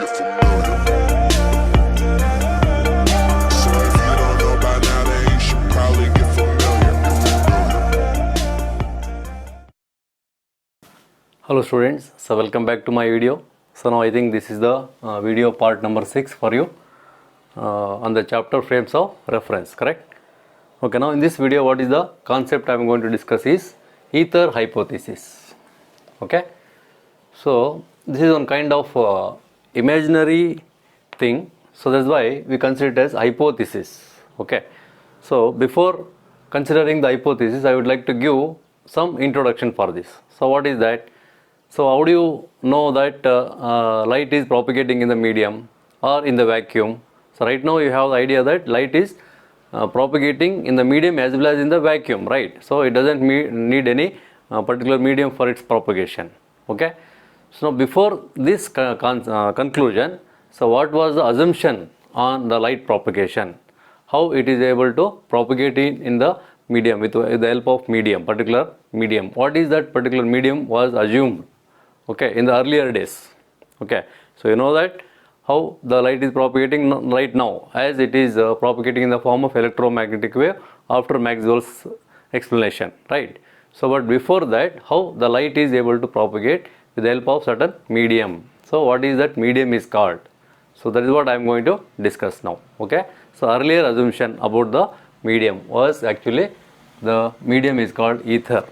get familiar. So if you don't know by now, then you should probably get familiar. Hello students, so welcome back to my video. So now I think this is the video part number 6 for you on the chapter frames of reference, correct? Okay, now in this video what is the concept I am going to discuss is ether hypothesis. Okay, so this is one kind of imaginary thing, so that's why we consider it as hypothesis. Okay, so before considering the hypothesis I would like to give some introduction for this. So what is that? So how do you know that light is propagating in the medium or in the vacuum? So right now you have the idea that light is propagating in the medium as well as in the vacuum, right? So it doesn't need any particular medium for its propagation. Okay. So before this conclusion, so what was the assumption on the light propagation? How it is able to propagate in the medium with the help of medium, particular medium. What is that particular medium was assumed? Okay, in the earlier days. Okay, so you know that how the light is propagating right now, as it is propagating in the form of electromagnetic wave after Maxwell's explanation, right? So but before that, how the light is able to propagate with the help of certain medium. So what is that medium is called? So that is what I am going to discuss now. Okay, so earlier assumption about the medium was actually the medium is called ether.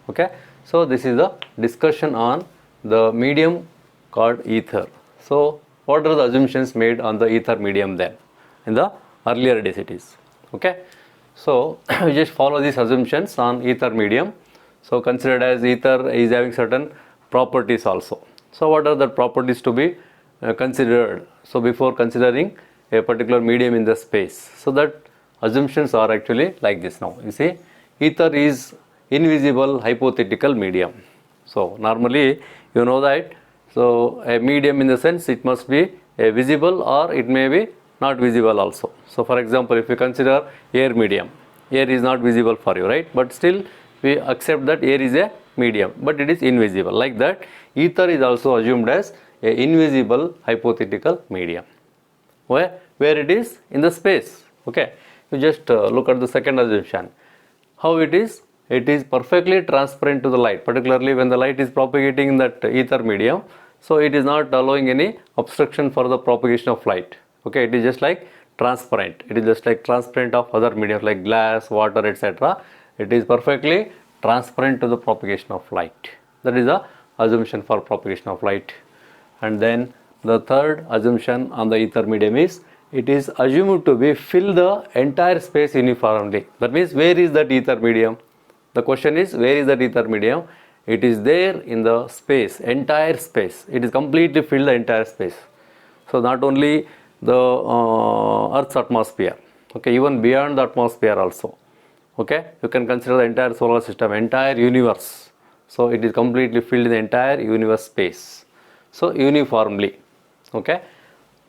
Okay, so this is the discussion on the medium called ether. So what are the assumptions made on the ether medium then? In the earlier days it is. Okay, so we just follow these assumptions on ether medium. So considered as ether is having certain properties also. So what are the properties to be considered? So before considering a particular medium in the space, so that assumptions are actually like this. Now you see, ether is invisible hypothetical medium. So normally you know that, so a medium in the sense it must be a visible or it may be not visible also. So for example, if you consider air medium, air is not visible for you, right? But still we accept that air is a medium, but it is invisible. Like that, ether is also assumed as a invisible hypothetical medium. Where it is in the space. Okay, you just look at the second assumption. How it is? It is perfectly transparent to the light, particularly when the light is propagating in that ether medium. So it is not allowing any obstruction for the propagation of light. Okay, it is just like transparent. It is just like transparent of other mediums like glass, water, etc. It is perfectly transparent to the propagation of light. That is the assumption for propagation of light. And then the third assumption on the ether medium is it is assumed to be fill the entire space uniformly. That means where is that ether medium? The question is, where is that ether medium? It is there in the space, entire space. It is completely filled the entire space. So not only the Earth's atmosphere, okay, even beyond the atmosphere also. Okay, you can consider the entire solar system, entire universe. So it is completely filled in the entire universe space. So uniformly. Okay.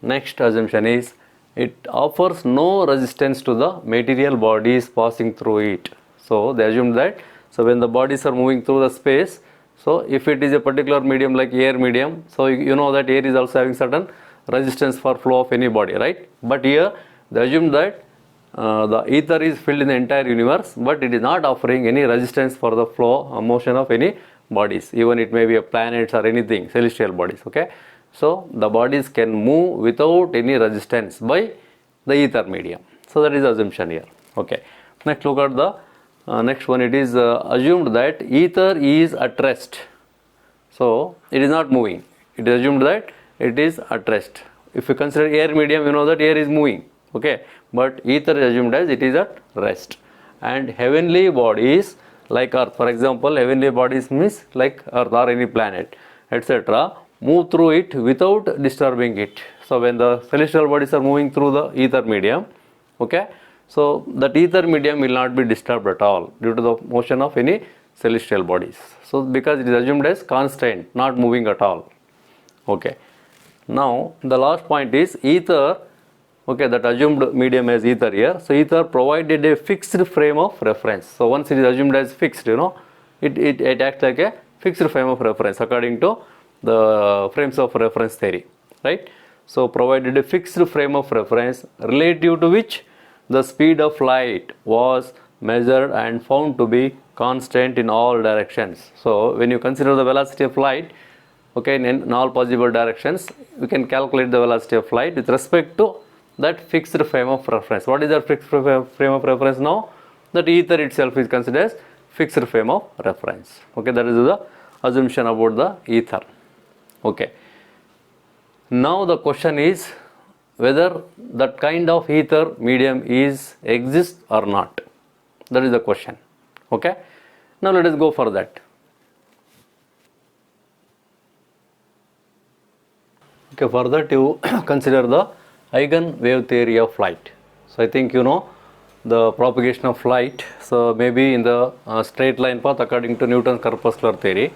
Next assumption is it offers no resistance to the material bodies passing through it. So they assume that, so when the bodies are moving through the space, so if it is a particular medium like air medium, so you know that air is also having certain resistance for flow of any body, right? But here they assume that the ether is filled in the entire universe, but it is not offering any resistance for the flow motion of any bodies, even it may be a planets or anything, celestial bodies. Okay, so the bodies can move without any resistance by the ether medium. So that is the assumption here. Okay, next look at the next one. It is assumed that ether is at rest. So it is not moving. It is assumed that it is at rest. If you consider air medium, you know that air is moving. Okay, but ether is assumed as it is at rest. And heavenly bodies like Earth, for example, heavenly bodies means like Earth or any planet, etc., move through it without disturbing it. So when the celestial bodies are moving through the ether medium, okay, so that ether medium will not be disturbed at all due to the motion of any celestial bodies. So because it is assumed as constant, not moving at all. Okay, now the last point is ether. Okay, that assumed medium as ether here. So ether provided a fixed frame of reference. So once it is assumed as fixed, you know, it acts like a fixed frame of reference according to the frames of reference theory. right? So provided a fixed frame of reference relative to which the speed of light was measured and found to be constant in all directions. So when you consider the velocity of light, okay, in all possible directions, we can calculate the velocity of light with respect to that fixed frame of reference. What is that fixed frame of reference now? That ether itself is considered as fixed frame of reference. Okay, that is the assumption about the ether. Okay. Now the question is whether that kind of ether medium exists or not. That is the question. Okay. Now let us go for that. Okay, further to consider the eigen wave theory of light. So I think you know the propagation of light. So maybe in the straight line path according to Newton's corpuscular theory,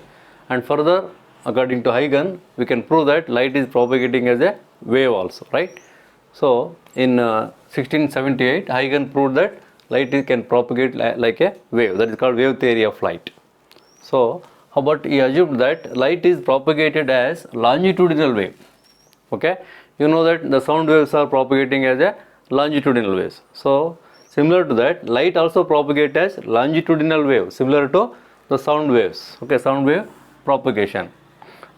and further according to Huygens, we can prove that light is propagating as a wave also, right? So in 1678, Huygens proved that light can propagate like a wave. That is called wave theory of light. So how about he assumed that light is propagated as longitudinal wave. Okay, you know that the sound waves are propagating as a longitudinal waves. So similar to that, light also propagates as longitudinal wave, similar to the sound waves. Okay, sound wave propagation.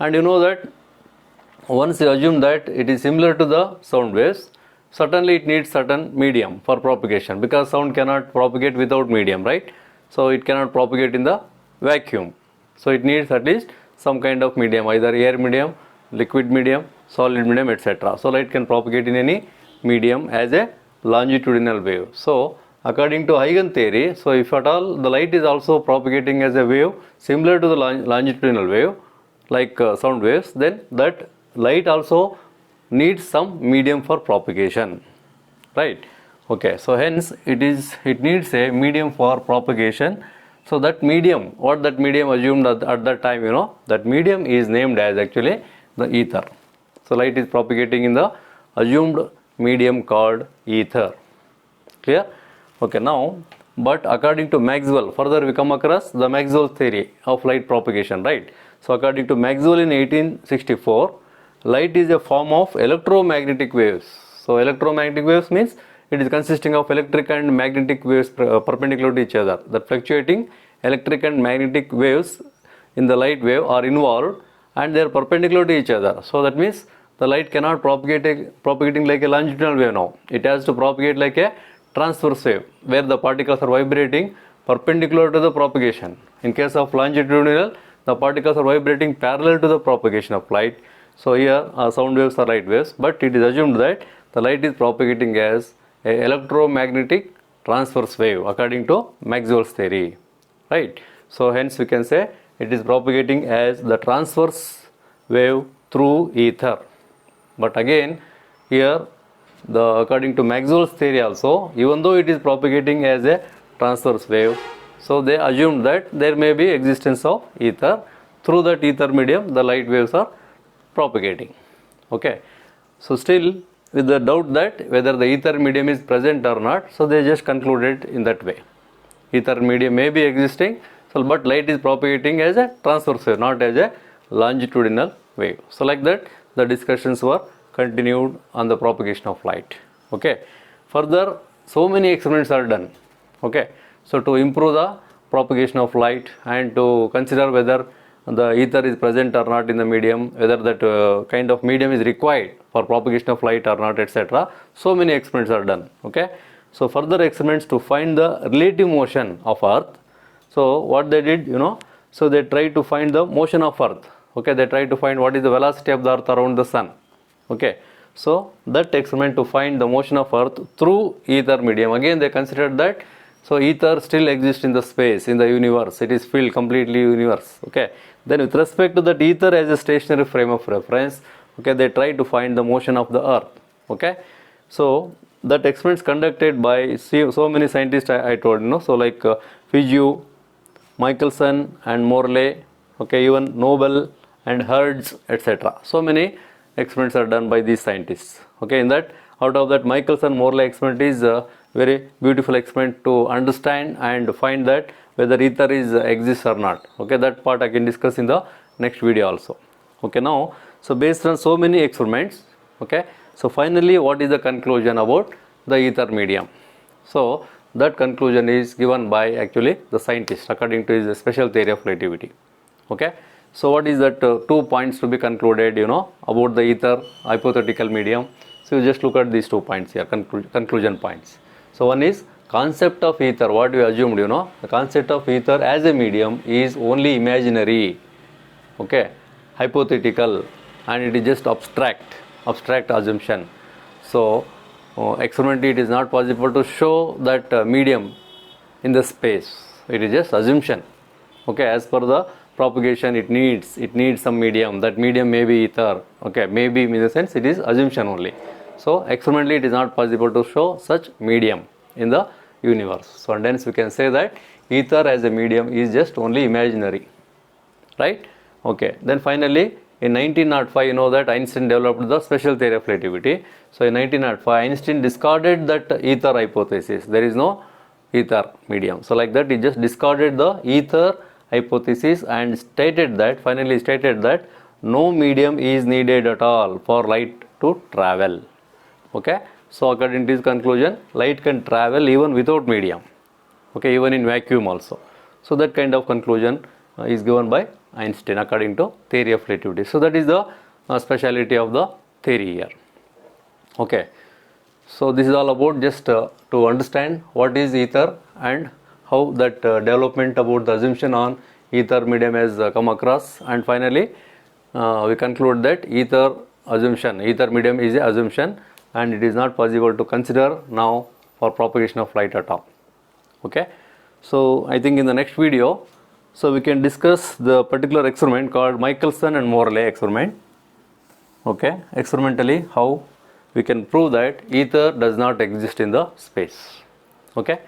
And you know that once you assume that it is similar to the sound waves, certainly it needs certain medium for propagation, because sound cannot propagate without medium, right? So it cannot propagate in the vacuum. So it needs at least some kind of medium, either air medium, liquid medium, solid medium, etc. So light can propagate in any medium as a longitudinal wave. So according to Huygens theory, so if at all the light is also propagating as a wave similar to the longitudinal wave, like sound waves, then that light also needs some medium for propagation, right? Okay, so hence it needs a medium for propagation. So that medium, what that medium assumed at that time, you know, that medium is named as actually the ether. So light is propagating in the assumed medium called ether. Clear? Okay, now, but according to Maxwell, further we come across the Maxwell theory of light propagation, right? So according to Maxwell in 1864, light is a form of electromagnetic waves. So electromagnetic waves means it is consisting of electric and magnetic waves perpendicular to each other. The fluctuating electric and magnetic waves in the light wave are involved and they are perpendicular to each other. So that means the light cannot propagating like a longitudinal wave now. It has to propagate like a transverse wave, where the particles are vibrating perpendicular to the propagation. In case of longitudinal, the particles are vibrating parallel to the propagation of light. So here sound waves are light waves, but it is assumed that the light is propagating as a electromagnetic transverse wave according to Maxwell's theory, right? So hence we can say it is propagating as the transverse wave through ether. But again here according to Maxwell's theory also, even though it is propagating as a transverse wave, so they assumed that there may be existence of ether. Through that ether medium the light waves are propagating. Okay, so still with the doubt that whether the ether medium is present or not, so they just concluded in that way. Ether medium may be existing, so but light is propagating as a transverse wave, not as a longitudinal wave. So like that the discussions were continued on the propagation of light. Okay, further so many experiments are done. Okay, so to improve the propagation of light and to consider whether the ether is present or not in the medium, whether that kind of medium is required for propagation of light or not, etc. So many experiments are done. Okay, so further experiments to find the relative motion of earth. So what they did, you know, so they tried to find the motion of earth. Okay, they tried to find what is the velocity of the earth around the sun. Okay, so that experiment to find the motion of earth through ether medium, again they considered that so ether still exists in the space, in the universe, it is filled completely universe. Okay, then with respect to that ether as a stationary frame of reference, okay, they try to find the motion of the earth. Okay, so that experiments conducted by so many scientists I told, you know, so like Fizeau, Michelson and Morley, okay, even Nobel and Hertz, etc. So many experiments are done by these scientists. Okay, in that, out of that Michelson Morley experiment is a very beautiful experiment to understand and find that whether ether exists or not. Okay, that part I can discuss in the next video also. Okay, now So based on so many experiments, okay, so finally what is the conclusion about the ether medium? So that conclusion is given by actually the scientist according to his special theory of relativity. Okay, so what is that 2 points to be concluded, about the ether hypothetical medium? So you just look at these 2 points here, conclusion points. So one is concept of ether, what we assumed, the concept of ether as a medium is only imaginary, okay, hypothetical, and it is just abstract assumption. So experimentally it is not possible to show that medium in the space. It is just assumption. Okay, as per the propagation it needs some medium. That medium may be ether. Okay, maybe in the sense it is assumption only. So experimentally it is not possible to show such medium in the universe. So and hence we can say that ether as a medium is just only imaginary, right? Okay, then finally in 1905 you know that Einstein developed the special theory of relativity. So in 1905 Einstein discarded that ether hypothesis. There is no ether medium. So like that he just discarded the ether hypothesis and finally stated that no medium is needed at all for light to travel. Okay, so according to his conclusion, light can travel even without medium, okay, even in vacuum also. So that kind of conclusion is given by Einstein according to theory of relativity. So that is the speciality of the theory here. Okay, so this is all about just to understand what is ether and how that development about the assumption on ether medium has come across, and finally we conclude that ether medium is an assumption and it is not possible to consider now for propagation of light at all. Okay, so I think in the next video, so we can discuss the particular experiment called Michelson and Morley experiment. Okay, experimentally how we can prove that ether does not exist in the space. Okay,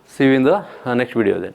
see you in the next video then.